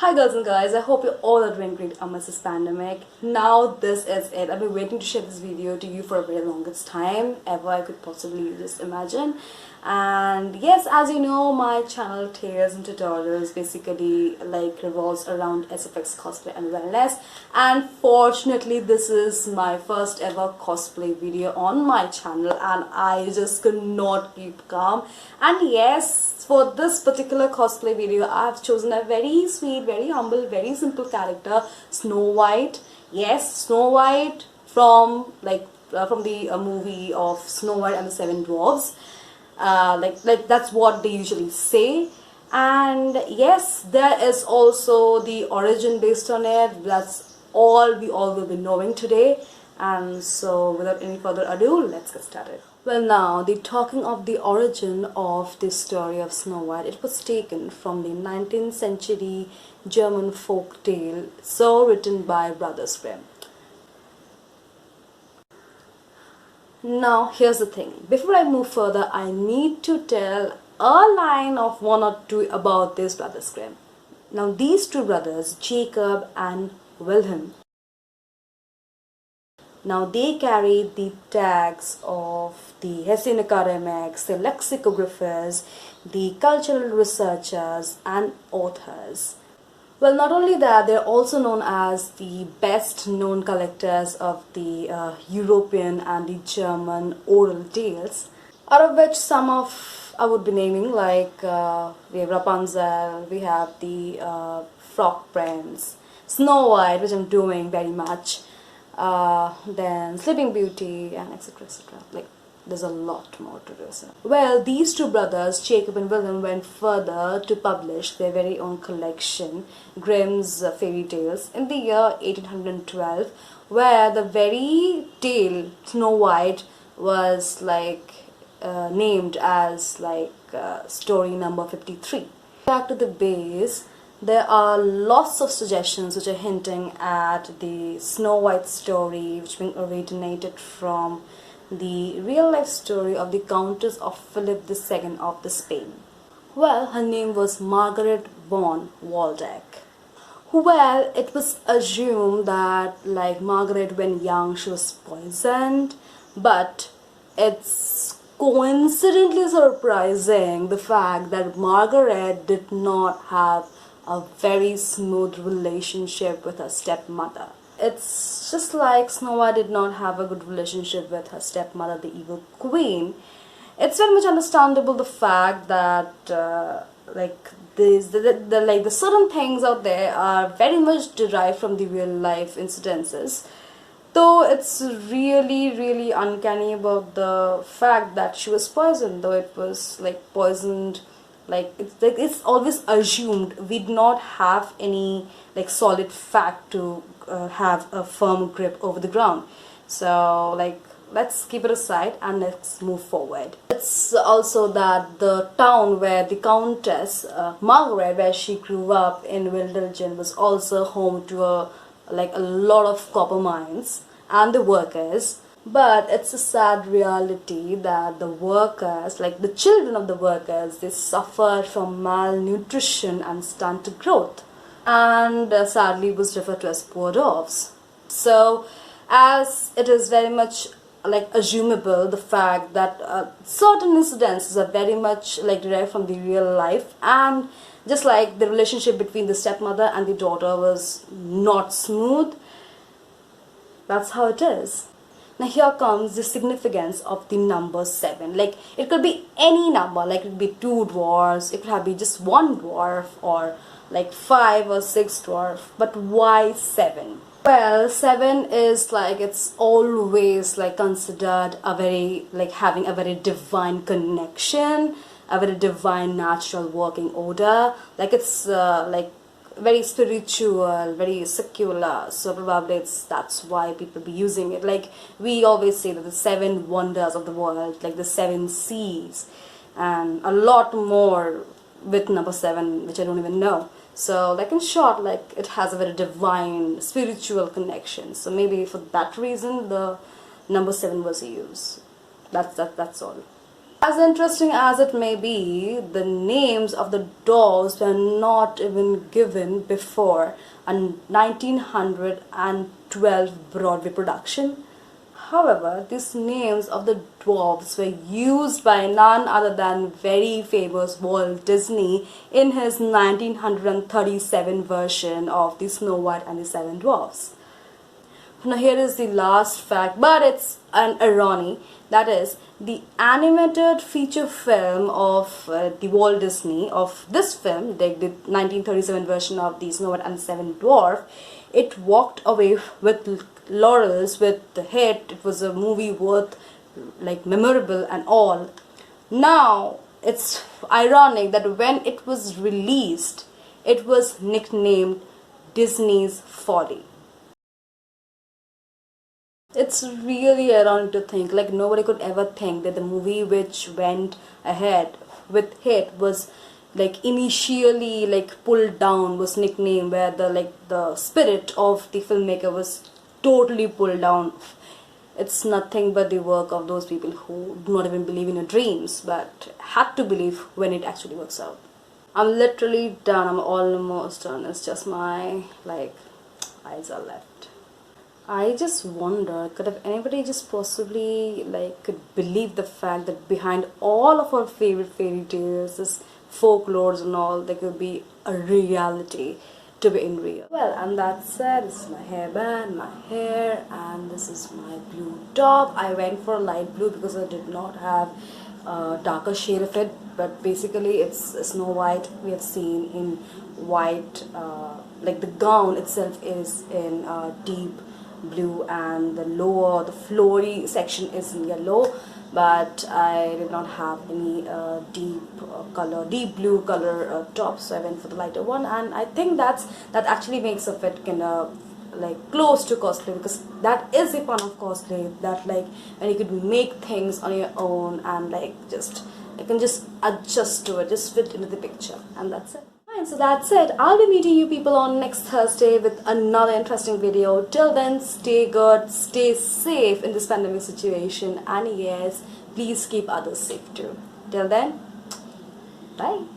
Hi girls and guys, I hope you all are doing great amidst this pandemic. Now this is it. I've been waiting to share this video to you for a very longest time ever I could possibly just imagine. And yes, as you know, my channel Tales and Tutorials basically revolves around SFX cosplay and wellness. And fortunately, this is my first ever cosplay video on my channel and I just could not keep calm. And yes, for this particular cosplay video, I have chosen a very sweet, very humble, very simple character, Snow White. Yes, Snow White from the movie of Snow White and the Seven Dwarfs. That's what they usually say. And yes, there is also the origin based on it. That's all we all will be knowing today. And so without any further ado, let's get started. Well, now the talking of the origin of the story of Snow White, it was taken from the 19th century German folk tale, so written by Brothers Grimm. Now here's the thing, before I move further, I need to tell a line of one or two about this Brothers Grimm. Now these two brothers, Jacob and Wilhelm, now they carried the tags of the Hessian academics, the lexicographers, the cultural researchers and authors. Well, not only that, they're also known as the best known collectors of the European and the German oral tales, out of which some of I would be naming, we have Rapunzel, we have the Frog Prince, Snow White, which I'm doing very much, then Sleeping Beauty, and etc. There's a lot more to do. Well, these two brothers, Jacob and Wilhelm, went further to publish their very own collection, Grimm's Fairy Tales, in the year 1812, where the very tale Snow White was named as story number 53. Back to the base, there are lots of suggestions which are hinting at the Snow White story, which being originated from the real life story of the Countess of Philip II of the Spain. Well, her name was Margaret von Waldeck. Well, it was assumed that Margaret when young she was poisoned, but it's coincidentally surprising the fact that Margaret did not have a very smooth relationship with her stepmother. It's just like Snow White did not have a good relationship with her stepmother, the evil queen. It's very much understandable the fact that the certain things out there are very much derived from the real life incidences. Though it's really uncanny about the fact that she was poisoned, though it was poisoned. It's always assumed. We do not have any solid fact to have a firm grip over the ground. So let's keep it aside and let's move forward. It's also that the town where the Countess Margaret, where she grew up in Wildelgen, was also home to a lot of copper mines and the workers. But it's a sad reality that the workers, the children of the workers, they suffered from malnutrition and stunted growth, and sadly was referred to as poor dwarfs. So, as it is very much assumable the fact that certain incidences are very much derived from the real life, and just like the relationship between the stepmother and the daughter was not smooth, that's how it is. Now here comes the significance of the number 7. It could be any number, it could be 2 dwarfs, it could have be just 1 dwarf, or 5 or 6 dwarf. But why 7? Well, 7 is it's always considered a very having a very divine connection, a very divine natural working order. It's very spiritual, very secular, so probably that's why people be using it. We always say that the 7 wonders of the world, the 7 seas, and a lot more with number 7, which I don't even know. So in short, it has a very divine spiritual connection, so maybe for that reason the number 7 was used. That's all. As interesting as it may be, the names of the dolls were not even given before a 1912 Broadway production. However, these names of the dwarfs were used by none other than very famous Walt Disney in his 1937 version of The Snow White and the Seven Dwarfs. Now here is the last fact, but it's an irony. That is, the animated feature film of the Walt Disney of this film, the 1937 version of the Snow White and the Seven Dwarfs, it walked away with laurels with the hit. It was a movie worth like memorable and all. Now it's ironic that when it was released, it was nicknamed Disney's Folly. It's really ironic to think, like nobody could ever think that the movie which went ahead with hit was like initially like pulled down, was nicknamed, where the spirit of the filmmaker was totally pulled down. It's nothing but the work of those people who do not even believe in your dreams but had to believe when it actually works out. I'm literally done. I'm almost done. It's just my eyes are left. I just wonder, could have anybody just possibly could believe the fact that behind all of our favorite fairy tales, this folklores and all, there could be a reality to be in real. Well, and that's it. This is my hairband, my hair, and this is my blue top. I went for light blue because I did not have a darker shade of it, but basically it's Snow White. We have seen in white, like the gown itself is in deep blue, and the flowy section is in yellow, but I did not have any deep blue color top, so I went for the lighter one, and I think that actually makes a fit kind of close to cosplay, because that is the fun of cosplay, that when you could make things on your own and you can just adjust to it, just fit into the picture, and that's it. Fine, so that's it. I'll be meeting you people on next Thursday with another interesting video. Till then, stay good, stay safe in this pandemic situation, and yes, please keep others safe too. Till then, bye.